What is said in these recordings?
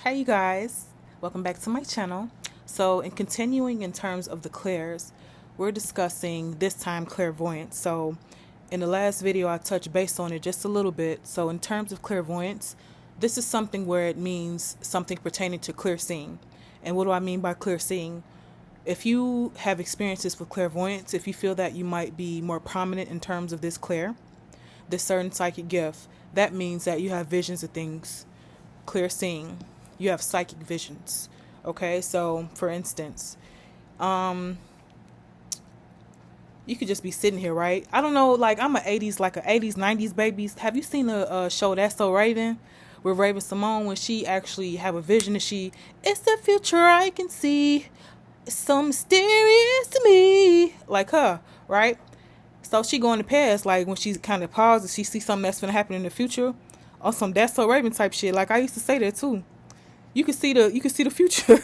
Hi you guys, welcome back to my channel. So in continuing in terms of the clairs, we're discussing this time clairvoyance. So in the last video I touched base on it just a little bit. So in terms of clairvoyance, this is something where it means something pertaining to clear seeing. And what do I mean by clear seeing? If you have experiences with clairvoyance, if you feel that you might be more prominent in terms of this certain psychic gift, that means that you have visions of things, clear seeing. You have psychic visions. Okay, so for instance, you could just be sitting here, right? I don't know, like I'm like a 80s, 90s babies. Have you seen a show That's So Raven? With Raven Simone, when she actually have a vision and it's the future I can see. It's so mysterious to me. Like her, right? So she going to past, like when she kind of pauses, she sees something that's gonna happen in the future, or some That's So Raven type shit. Like I used to say that too. You can see the future.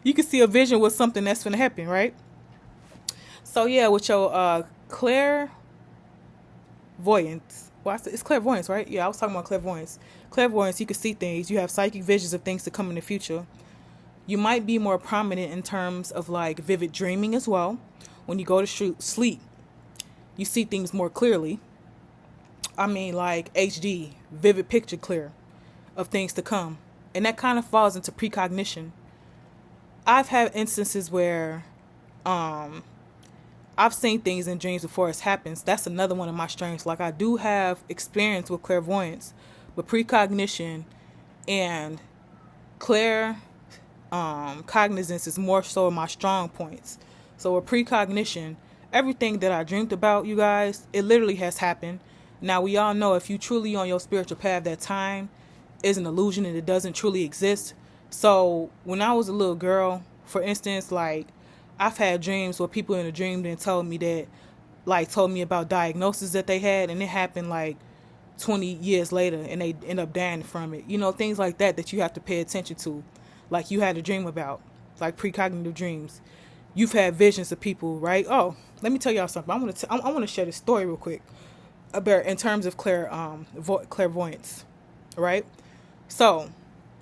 You can see a vision with something that's gonna happen, right? So yeah, with your clairvoyance. Well, it's clairvoyance, right? Yeah, I was talking about clairvoyance. Clairvoyance, you can see things. You have psychic visions of things to come in the future. You might be more prominent in terms of like vivid dreaming as well. When you go to sleep, you see things more clearly. I mean, like HD, vivid picture clear of things to come. And that kind of falls into precognition. I've had instances where I've seen things in dreams before it happens. That's another one of my strengths. Like I do have experience with clairvoyance, but precognition and clear cognizance is more so my strong points. So with precognition, everything that I dreamed about, you guys, it literally has happened. Now we all know if you truly on your spiritual path, that time is an illusion and it doesn't truly exist. So when I was a little girl, for instance, like I've had dreams where people in a dream then told me that, like told me about diagnoses that they had, and it happened like 20 years later and they end up dying from it. You know, things like that you have to pay attention to. Like you had a dream about, like precognitive dreams. You've had visions of people, right? Oh, let me tell y'all something. I want to share this story real quick about in terms of clairvoyance, right? So,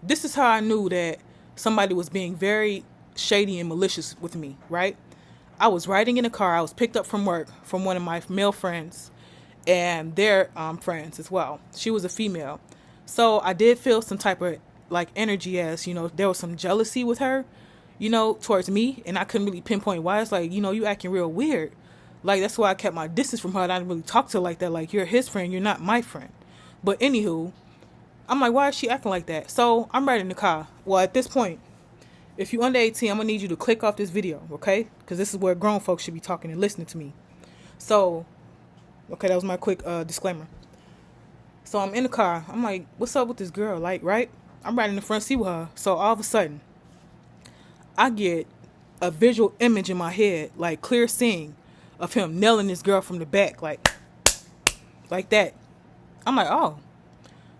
this is how I knew that somebody was being very shady and malicious with me, right? I was riding in a car. I was picked up from work from one of my male friends and their friends as well. She was a female. So, I did feel some type of like energy as, there was some jealousy with her, towards me. And I couldn't really pinpoint why. It's like, you acting real weird. Like, that's why I kept my distance from her. And I didn't really talk to her like that. Like, you're his friend. You're not my friend. But anywho, I'm like, why is she acting like that? So I'm riding the car. Well, at this point, if you're under 18, I'm going to need you to click off this video, okay? Because this is where grown folks should be talking and listening to me. So, okay, that was my quick disclaimer. So I'm in the car. I'm like, what's up with this girl? Like, right? I'm riding in the front seat with her. So all of a sudden, I get a visual image in my head, like clear seeing of him nailing this girl from the back, like that. I'm like, oh.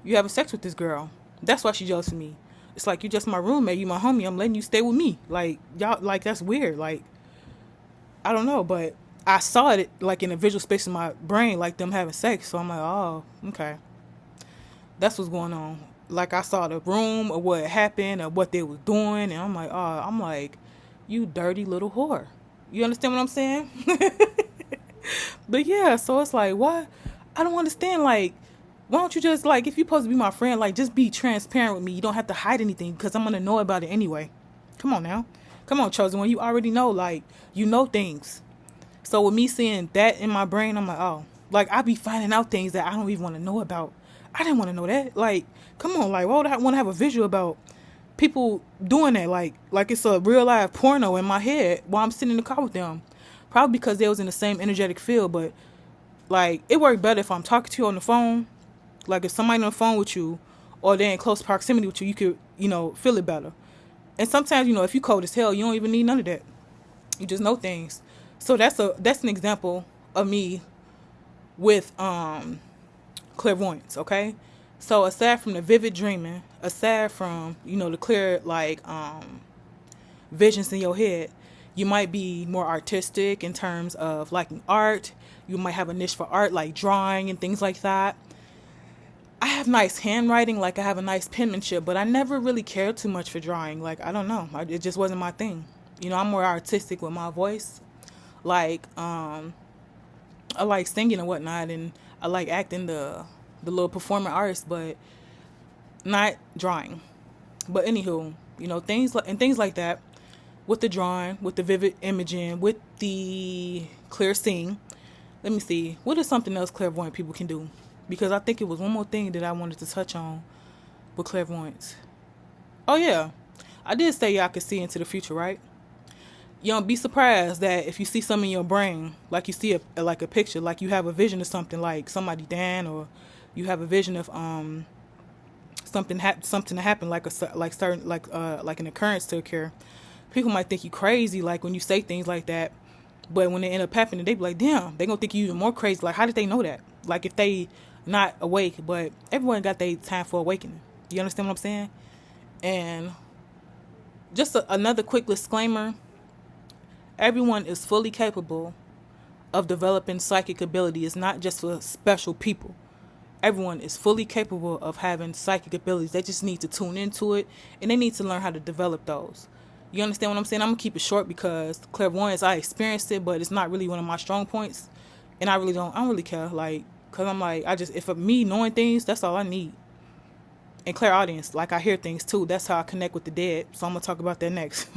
You having sex with this girl. That's why she jealous of me. It's like, you just my roommate, you my homie. I'm letting you stay with me. Like, y'all, like, that's weird. Like, I don't know, but I saw it, like, in a visual space in my brain, like, them having sex. So I'm like, oh, okay. That's what's going on. Like, I saw the room or what happened or what they was doing. And I'm like, you dirty little whore. You understand what I'm saying? But yeah, so it's like, what? I don't understand, like, why don't you just, like, if you're supposed to be my friend, like, just be transparent with me. You don't have to hide anything because I'm going to know about it anyway. Come on now. Come on, Chosen One. You already know, like, you know things. So with me seeing that in my brain, I'm like, oh. Like, I be finding out things that I don't even want to know about. I didn't want to know that. Like, come on. Like, why would I want to have a visual about people doing that? Like it's a real life porno in my head while I'm sitting in the car with them. Probably because they was in the same energetic field. But, like, it worked better if I'm talking to you on the phone. Like, if somebody on the phone with you or they're in close proximity with you, you could, feel it better. And sometimes, if you cold as hell, you don't even need none of that. You just know things. So that's an example of me with clairvoyance, okay? So aside from the vivid dreaming, aside from, the clear, like, visions in your head, you might be more artistic in terms of liking art. You might have a niche for art, like drawing and things like that. I have nice handwriting, like I have a nice penmanship, but I never really cared too much for drawing. Like, I don't know, it just wasn't my thing. You know, I'm more artistic with my voice. Like, I like singing and whatnot, and I like acting, the little performing arts, but not drawing. But anywho, you know, things like that, with the drawing, with the vivid imaging, with the clear seeing. Let me see. What is something else clairvoyant people can do? Because I think it was one more thing that I wanted to touch on with clairvoyance. Oh yeah, I did say y'all could see into the future, right? You don't be surprised that if you see something in your brain, like you see like a picture, like you have a vision of something, like somebody dying, or you have a vision of something to happen, like certain like an occurrence to occur. People might think you crazy, like when you say things like that, but when they end up happening, they be like, damn, they gonna think you even more crazy. Like, how did they know that? Like, if they not awake, but everyone got their time for awakening. You understand what I'm saying? And just another quick disclaimer: everyone is fully capable of developing psychic ability. It's not just for special people. Everyone is fully capable of having psychic abilities. They just need to tune into it, and they need to learn how to develop those. You understand what I'm saying? I'm gonna keep it short because clairvoyance, I experienced it, but it's not really one of my strong points, and I don't really care. Like, cause I'm like, if for me knowing things, that's all I need. And clairaudience, like I hear things too. That's how I connect with the dead. So I'm gonna talk about that next.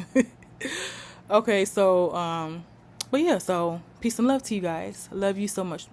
Okay, so but yeah, so peace and love to you guys. I love you so much.